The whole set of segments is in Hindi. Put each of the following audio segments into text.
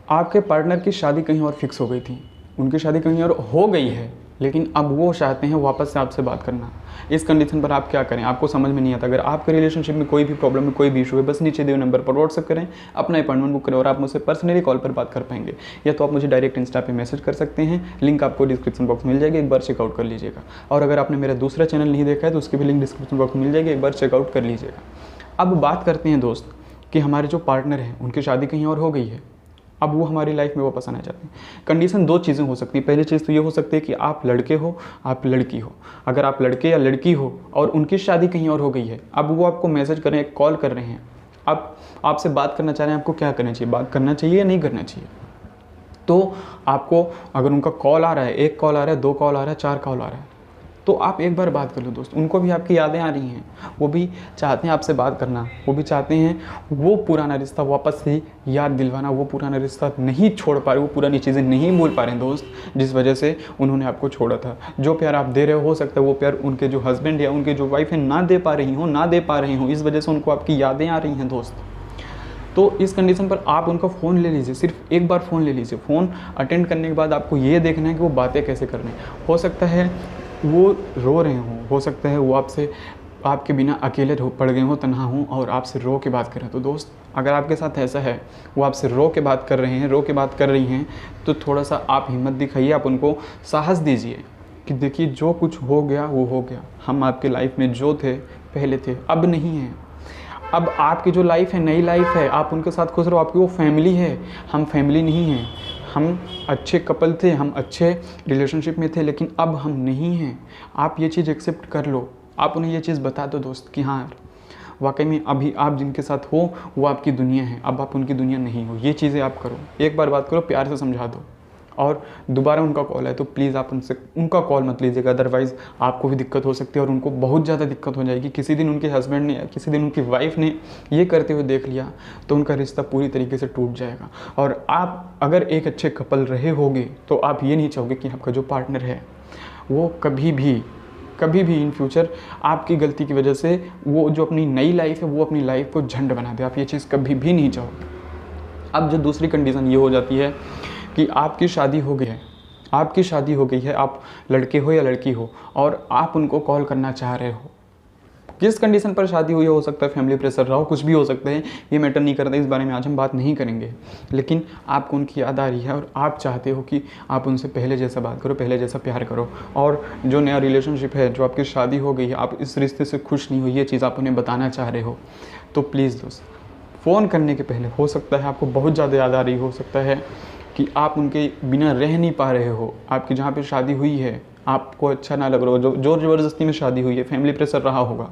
आपके पार्टनर की शादी कहीं और फिक्स हो गई थी, उनकी शादी कहीं और हो गई है, लेकिन अब वो चाहते हैं वापस से आपसे बात करना। इस कंडीशन पर आप क्या करें, आपको समझ में नहीं आता। अगर आपके रिलेशनशिप में कोई भी प्रॉब्लम है, कोई भी इशू है, बस नीचे दिए नंबर पर व्हाट्सएप करें, अपना अपॉइंटमेंट बुक करें और आप मुझसे पर्सनली कॉल पर बात कर पाएंगे। या तो आप मुझे डायरेक्ट इंस्टा पे मैसेज कर सकते हैं, लिंक आपको डिस्क्रिप्शन बॉक्स में मिल जाएगी, एक बार चेकआउट कर लीजिएगा। और अगर आपने मेरा दूसरा चैनल नहीं देखा है तो उसकी भी लिंक डिस्क्रिप्शन बॉक्स में मिल जाएगी, एक बार चेकआउट कर लीजिएगा। अब बात करते हैं दोस्त कि हमारे जो पार्टनर हैं उनकी शादी कहीं और हो गई है, अब वो हमारी लाइफ में वापस आना चाहते हैं। कंडीशन दो चीज़ें हो सकती हैं। पहली चीज़ तो ये हो सकती है कि आप लड़के हो, आप लड़की हो। अगर आप लड़के या लड़की हो और उनकी शादी कहीं और हो गई है, अब वो आपको मैसेज कर रहे हैं, कॉल कर रहे हैं, अब आपसे बात करना चाह रहे हैं, आपको क्या करना चाहिए, बात करना चाहिए या नहीं करना चाहिए? तो आपको अगर उनका कॉल आ रहा है, एक कॉल आ रहा है, दो कॉल आ रहा है, चार कॉल आ रहा है, तो आप एक बार बात कर लो दोस्त। उनको भी आपकी यादें आ रही हैं, वो भी चाहते हैं आपसे बात करना, वो भी चाहते हैं वो पुराना रिश्ता वापस से याद दिलवाना, वो पुराना रिश्ता नहीं छोड़ पा रहे, वो पुरानी चीज़ें नहीं भूल पा रहे हैं दोस्त, जिस वजह से उन्होंने आपको छोड़ा था। जो प्यार आप दे रहे हो सकता है वो प्यार उनके जो हस्बैंड या उनके जो वाइफ है ना दे पा रही हो, ना दे पा रहे हो, इस वजह से उनको आपकी यादें आ रही हैं दोस्त। तो इस कंडीशन पर आप उनका फ़ोन ले लीजिए, सिर्फ एक बार फ़ोन ले लीजिए। फ़ोन अटेंड करने के बाद आपको ये देखना है कि वो बातें कैसे कर रहे हैं। हो सकता है वो रो रहे हों, हो सकता है वो आपसे आपके बिना अकेले पड़ गए हों, तन्हा हों और आपसे रो के बात करें। तो दोस्त, अगर आपके साथ ऐसा है, वो आपसे रो के बात कर रहे हैं, रो के बात कर रही हैं, तो थोड़ा सा आप हिम्मत दिखाइए, आप उनको साहस दीजिए कि देखिए जो कुछ हो गया वो हो गया। हम आपके लाइफ में जो थे पहले थे, अब नहीं हैं। अब आपकी जो लाइफ है, नई लाइफ है, आप उनके साथ खुश रहो, आपकी वो फैमिली है, हम फैमिली नहीं हैं। हम अच्छे कपल थे, हम अच्छे रिलेशनशिप में थे, लेकिन अब हम नहीं हैं। आप ये चीज़ एक्सेप्ट कर लो, आप उन्हें ये चीज़ बता दो दोस्त कि हाँ वाकई में अभी आप जिनके साथ हो वो आपकी दुनिया है, अब आप उनकी दुनिया नहीं हो। ये चीज़ें आप करो, एक बार बात करो, प्यार से समझा दो। और दोबारा उनका कॉल है तो प्लीज़ आप उनसे उनका कॉल मत लीजिएगा, अदरवाइज़ आपको भी दिक्कत हो सकती है और उनको बहुत ज़्यादा दिक्कत हो जाएगी। किसी दिन उनके हस्बैंड ने, किसी दिन उनकी वाइफ ने ये करते हुए देख लिया तो उनका रिश्ता पूरी तरीके से टूट जाएगा। और आप अगर एक अच्छे कपल रहे होगे तो आप ये नहीं चाहोगे कि आपका जो पार्टनर है वो कभी भी इन फ्यूचर आपकी गलती की वजह से वो जो अपनी नई लाइफ है वो अपनी लाइफ को झंड बना दे। आप ये चीज़ कभी भी नहीं चाहोगे। अब जो दूसरी कंडीशन ये हो जाती है कि आपकी शादी हो गई है, आपकी शादी हो गई है, आप लड़के हो या लड़की हो और आप उनको कॉल करना चाह रहे हो। किस कंडीशन पर शादी हुई हो सकता है फैमिली प्रेशर रहा हो, कुछ भी हो सकता है, ये मैटर नहीं करता, इस बारे में आज हम बात नहीं करेंगे। लेकिन आपको उनकी याद आ रही है और आप चाहते हो कि आप उनसे पहले जैसा बात करो, पहले जैसा प्यार करो। और जो नया रिलेशनशिप है, जो आपकी शादी हो गई है, आप इस रिश्ते से खुश नहीं हो, ये चीज़ आप उन्हें बताना चाह रहे हो। तो प्लीज़ दोस्त, फ़ोन करने के पहले, हो सकता है आपको बहुत ज़्यादा याद आ रही हो सकता है कि आप उनके बिना रह नहीं पा रहे हो, आपकी जहाँ पे शादी हुई है आपको अच्छा ना लग रहा हो, जो जोर ज़बरदस्ती में शादी हुई है, फैमिली प्रेशर रहा होगा,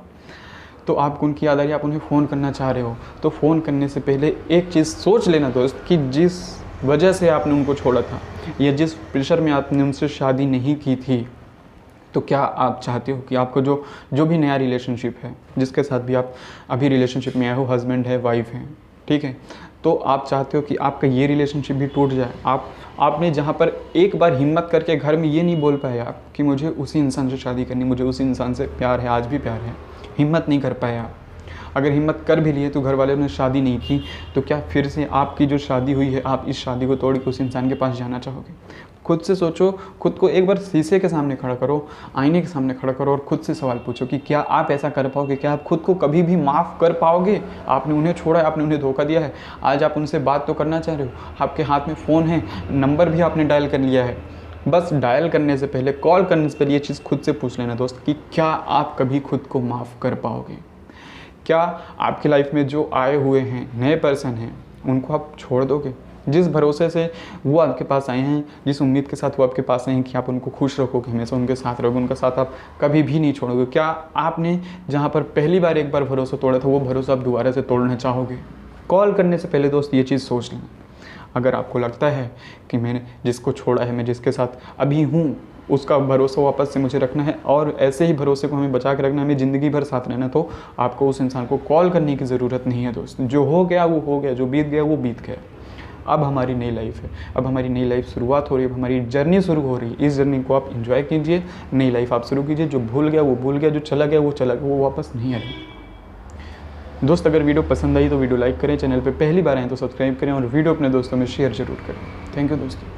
तो आपको उनकी याद आ रही है, आप उन्हें फ़ोन करना चाह रहे हो। तो फ़ोन करने से पहले एक चीज़ सोच लेना दोस्त कि जिस वजह से आपने उनको छोड़ा था या जिस प्रेशर में आपने उनसे शादी नहीं की थी, तो क्या आप चाहते हो कि आपको जो भी नया रिलेशनशिप है, जिसके साथ भी आप अभी रिलेशनशिप में आए हो, हस्बैंड है, वाइफ है, ठीक है, तो आप चाहते हो कि आपका ये रिलेशनशिप भी टूट जाए। आपने जहाँ पर एक बार हिम्मत करके घर में ये नहीं बोल पाए आप कि मुझे उसी इंसान से शादी करनी, मुझे उसी इंसान से प्यार है, आज भी प्यार है, हिम्मत नहीं कर पाए आप। अगर हिम्मत कर भी लिए तो घर वाले ने शादी नहीं की, तो क्या फिर से आपकी जो शादी हुई है, आप इस शादी को तोड़ के उस इंसान के पास जाना चाहोगे? खुद से सोचो, खुद को एक बार शीशे के सामने खड़ा करो, आईने के सामने खड़ा करो और खुद से सवाल पूछो कि क्या आप ऐसा कर पाओगे? क्या आप खुद को कभी भी माफ़ कर पाओगे? आपने उन्हें छोड़ा है, आपने उन्हें धोखा दिया है, आज आप उनसे बात तो करना चाह रहे हो, आपके हाथ में फ़ोन है, नंबर भी आपने डायल कर लिया है। बस डायल करने से पहले, कॉल करने से पहले ये चीज़ खुद से पूछ लेना दोस्त कि क्या आप कभी खुद को माफ़ कर पाओगे? क्या आपकी लाइफ में जो आए हुए हैं नए पर्सन हैं उनको आप छोड़ दोगे? जिस भरोसे से वो आपके पास आए हैं, जिस उम्मीद के साथ वो आपके पास आए हैं कि आप उनको खुश रखोगे, हमेशा उनके साथ रहोगे, उनका साथ आप कभी भी नहीं छोड़ोगे, क्या आपने जहाँ पर पहली बार एक बार भरोसा तोड़ा था वो भरोसा आप दोबारा से तोड़ना चाहोगे? कॉल करने से पहले दोस्त ये चीज़ सोच लें। अगर आपको लगता है कि मैंने जिसको छोड़ा है, मैं जिसके साथ अभी हूँ, उसका भरोसा वापस से मुझे रखना है और ऐसे ही भरोसे को हमें बचा के रखना है, हमें ज़िंदगी भर साथ रहना, तो आपको उस इंसान को कॉल करने की ज़रूरत नहीं है दोस्त। जो हो गया वो हो गया, जो बीत गया वो बीत गया। अब हमारी नई लाइफ है, अब हमारी नई लाइफ शुरुआत हो रही है, अब हमारी जर्नी शुरू हो रही है। इस जर्नी को आप एंजॉय कीजिए, नई लाइफ आप शुरू कीजिए। जो भूल गया वो भूल गया, जो चला गया वो चला गया, वो वापस नहीं आएगा। दोस्त अगर वीडियो पसंद आई तो वीडियो लाइक करें, चैनल पे पहली बार आए तो सब्सक्राइब करें और वीडियो अपने दोस्तों में शेयर जरूर करें। थैंक यू दोस्तों।